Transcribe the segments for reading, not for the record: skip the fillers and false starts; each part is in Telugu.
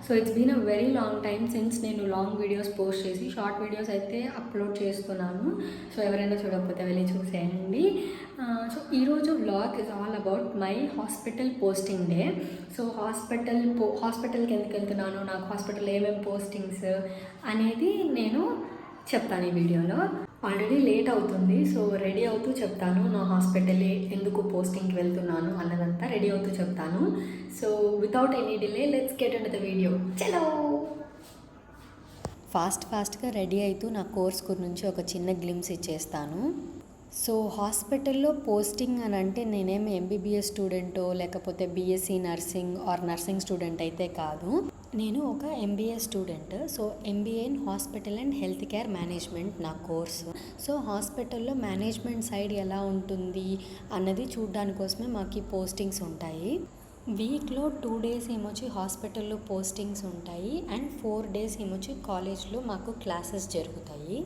So it's been a very long time since నేను లాంగ్ వీడియోస్ పోస్ట్ చేసి షార్ట్ వీడియోస్ అయితే అప్లోడ్ చేస్తున్నాను. సో ఎవరైనా చూడకపోతే వెళ్ళి చూసేయండి. సో ఈరోజు vlog is all about my hospital posting day. So హాస్పిటల్కి ఎందుకు వెళ్తున్నాను, నాకు హాస్పిటల్ ఏమేమి పోస్టింగ్స్ అనేది నేను చెప్తాను ఈ వీడియోలో. ఆల్రెడీ లేట్ అవుతుంది, సో రెడీ అవుతూ చెప్తాను. నా హాస్పిటల్ ఎందుకు పోస్టింగ్కి వెళ్తున్నాను అన్నదంతా రెడీ అవుతూ చెప్తాను. So without any delay let's get into the video. చలో. ఫాస్ట్గా రెడీ అవుతూ నా కోర్స్ గురించి ఒక చిన్న గ్లిమ్స్ ఇచ్చేస్తాను. సో హాస్పిటల్లో పోస్టింగ్ అని అంటే నేనేమి ఎంబీబీఎస్ స్టూడెంటో లేకపోతే BSc nursing are nursing student అయితే కాదు. నేను ఒక MBA student. So MBA in hospital and health care management నా కోర్సు. సో హాస్పిటల్లో మేనేజ్మెంట్ సైడ్ ఎలా ఉంటుంది అన్నది చూడడానికి కోసమే మాకు ఈ పోస్టింగ్స్ ఉంటాయి. వీక్లో 2 days ఏమొచ్చి హాస్పిటల్లో పోస్టింగ్స్ ఉంటాయి అండ్ 4 days ఏమొచ్చి కాలేజ్లో మాకు క్లాసెస్ జరుగుతాయి.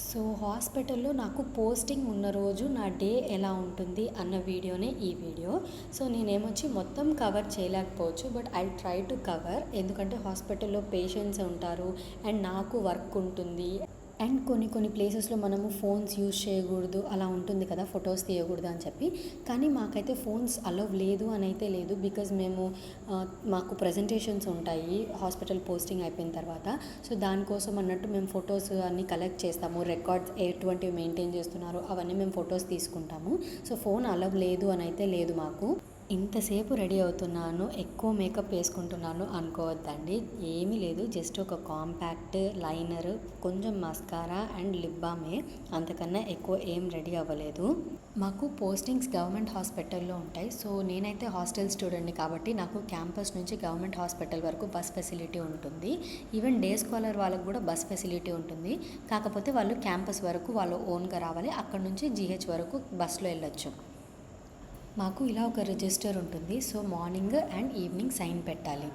సో హాస్పిటల్లో నాకు పోస్టింగ్ ఉన్న రోజు నా డే ఎలా ఉంటుంది అన్న వీడియోనే ఈ వీడియో. సో నేనేమొచ్చి మొత్తం కవర్ చేయలేకపోవచ్చు, but I try to cover. ఎందుకంటే హాస్పిటల్లో పేషెంట్స్ ఉంటారు అండ్ నాకు వర్క్ ఉంటుంది అండ్ కొన్ని ప్లేసెస్లో మనము ఫోన్స్ యూజ్ చేయకూడదు అలా ఉంటుంది కదా, ఫొటోస్ తీయకూడదు అని చెప్పి. కానీ మాకైతే ఫోన్స్ అలౌ లేదు అని అయితే లేదు, బికాజ్ మాకు ప్రజెంటేషన్స్ ఉంటాయి హాస్పిటల్ పోస్టింగ్ అయిపోయిన తర్వాత. సో దానికోసం అన్నట్టు మేము ఫొటోస్ అన్నీ కలెక్ట్ చేస్తాము, రికార్డ్స్ ఎటువంటివి మెయింటైన్ చేస్తున్నారో అవన్నీ మేము ఫొటోస్ తీసుకుంటాము. సో ఫోన్ అలౌ లేదు అని అయితే లేదు మాకు. ఇంతసేపు రెడీ అవుతున్నాను, ఎక్కువ మేకప్ వేసుకుంటున్నాను అనుకోవద్దండి, ఏమీ లేదు. జస్ట్ ఒక కాంపాక్ట్ లైనర్, కొంచెం మస్కారా అండ్ లిప్ బామే, అంతకన్నా ఎక్కువ ఏం రెడీ అవ్వలేదు. మాకు పోస్టింగ్స్ గవర్నమెంట్ హాస్పిటల్లో ఉంటాయి. సో నేనైతే హాస్టల్ స్టూడెంట్ని కాబట్టి నాకు క్యాంపస్ నుంచి గవర్నమెంట్ హాస్పిటల్ వరకు బస్ ఫెసిలిటీ ఉంటుంది. ఈవెన్ డే స్కాలర్ వాళ్ళకు కూడా బస్ ఫెసిలిటీ ఉంటుంది. కాకపోతే వాళ్ళు క్యాంపస్ వరకు వాళ్ళు ఓన్గా రావాలి, అక్కడ నుంచి జీహెచ్ వరకు బస్సులో వెళ్ళొచ్చు. మాకు ఇలా ఒక రిజిస్టర్ ఉంటుంది. So morning and evening sign పెట్టాలి.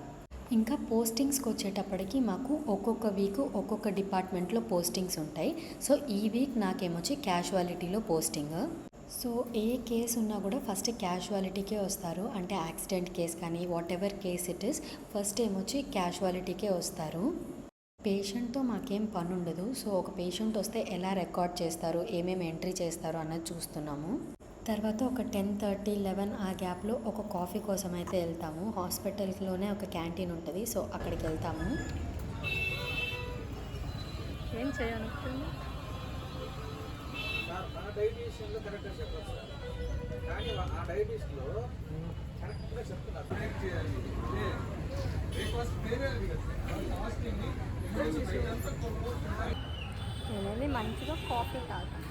ఇంకా పోస్టింగ్స్కి వచ్చేటప్పటికి మాకు ఒక్కొక్క వీక్ ఒక్కొక్క డిపార్ట్మెంట్లో పోస్టింగ్స్ ఉంటాయి. సో ఈ వీక్ నాకేమొచ్చి క్యాజువాలిటీలో పోస్టింగ్. సో ఏ కేసు ఉన్నా కూడా ఫస్ట్ క్యాజువాలిటీకే వస్తారు, అంటే యాక్సిడెంట్ కేసు కానీ whatever case it is, first ఏమొచ్చి క్యాజువాలిటీకే వస్తారు. పేషెంట్తో మాకేం పని ఉండదు. సో ఒక పేషెంట్ వస్తే ఎలా రికార్డ్ చేస్తారు, ఏమేమి ఎంట్రీ చేస్తారు అన్నది చూస్తున్నాము. తర్వాత ఒక 10:30, 11 ఆ గ్యాప్లో ఒక కాఫీ కోసం అయితే వెళ్తాము. హాస్పిటల్లోనే ఒక క్యాంటీన్ ఉంటుంది, సో అక్కడికి వెళ్తాము. ఏం చేయాలనుకుంటుంది నేనేది మంచిగా కాఫీ తాగుతాను.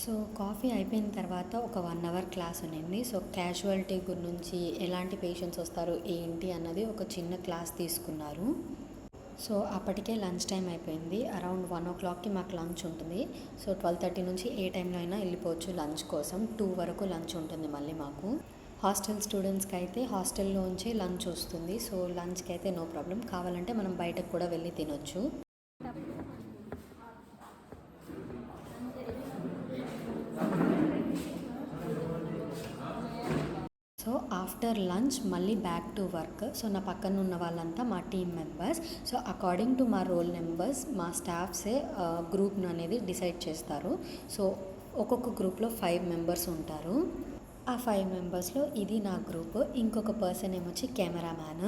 సో కాఫీ అయిపోయిన తర్వాత ఒక 1 hour క్లాస్ ఉన్నింది. సో క్యాజువాలిటీ గురించి ఎలాంటి పేషెంట్స్ వస్తారు ఏంటి అన్నది ఒక చిన్న క్లాస్ తీసుకున్నారు. సో అప్పటికే లంచ్ టైం అయిపోయింది. అరౌండ్ 1 o'clockకి మాకు లంచ్ ఉంటుంది. సో 12:30 నుంచి ఏ టైంలో అయినా వెళ్ళిపోవచ్చు లంచ్ కోసం. 2 వరకు లంచ్ ఉంటుంది మళ్ళీ మాకు. హాస్టల్ స్టూడెంట్స్కి అయితే హాస్టల్లోంచే లంచ్ వస్తుంది. సో లంచ్కి అయితే నో ప్రాబ్లం, కావాలంటే మనం బయటకు కూడా వెళ్ళి తినొచ్చు. సో ఆఫ్టర్ లంచ్ మళ్ళీ బ్యాక్ టు వర్క్. సో నా పక్కన ఉన్న వాళ్ళంతా మా team members. So according to మా రోల్ నెంబర్స్ మా స్టాఫ్సే గ్రూప్ను అనేది డిసైడ్ చేస్తారు. సో ఒక్కొక్క గ్రూప్లో 5 members ఉంటారు. ఆ 5 members ఇది నా గ్రూప్. ఇంకొక పర్సన్ ఏమొచ్చి కెమెరామ్యాన్.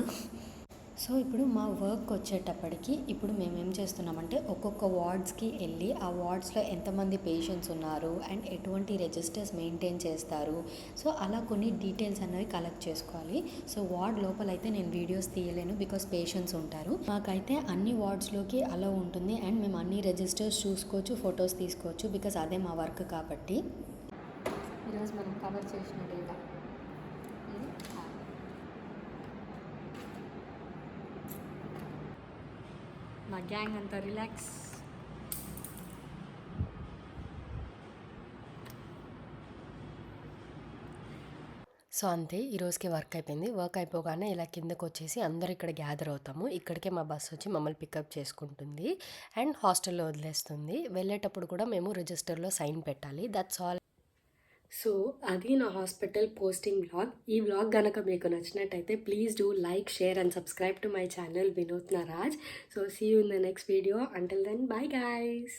సో ఇప్పుడు మా వర్క్ వచ్చేటప్పటికి ఇప్పుడు మేమేం చేస్తున్నామంటే ఒక్కొక్క వార్డ్స్కి వెళ్ళి ఆ వార్డ్స్లో ఎంతమంది పేషెంట్స్ ఉన్నారు అండ్ ఎటువంటి రిజిస్టర్స్ మెయింటైన్ చేస్తారు, సో అలా కొన్ని డీటెయిల్స్ అనేవి కలెక్ట్ చేసుకోవాలి. సో వార్డ్ లోపలైతే నేను వీడియోస్ తీయలేను, బికాస్ పేషెంట్స్ ఉంటారు. మాకైతే అన్ని వార్డ్స్లోకి అలా ఉంటుంది అండ్ మేము అన్ని రిజిస్టర్స్ చూసుకోవచ్చు, ఫొటోస్ తీసుకోవచ్చు, బికాస్ అదే మా వర్క్ కాబట్టి. ఈరోజు మనం కవర్ చేసిన డేటా మా గ్యాంగ్ అంతా రిలాక్స్. సో అంతే, ఈరోజుకి వర్క్ అయిపోయింది. వర్క్ అయిపోగానే ఇలా కిందకు వచ్చేసి అందరూ ఇక్కడ గ్యాదర్ అవుతాము. ఇక్కడికే మా బస్సు వచ్చి మమ్మల్ని పికప్ చేసుకుంటుంది అండ్ హాస్టల్లో వదిలేస్తుంది. వెళ్ళేటప్పుడు కూడా మేము రిజిస్టర్లో సైన్ పెట్టాలి. That's all. సో అది నా హాస్పిటల్ పోస్టింగ్ వ్లాగ్. ఈ వ్లాగ్ కనుక మీకు నచ్చినట్టయితే please do like, share and subscribe to my channel Vinuthna Raj. So see you in the next video. Until then, bye guys.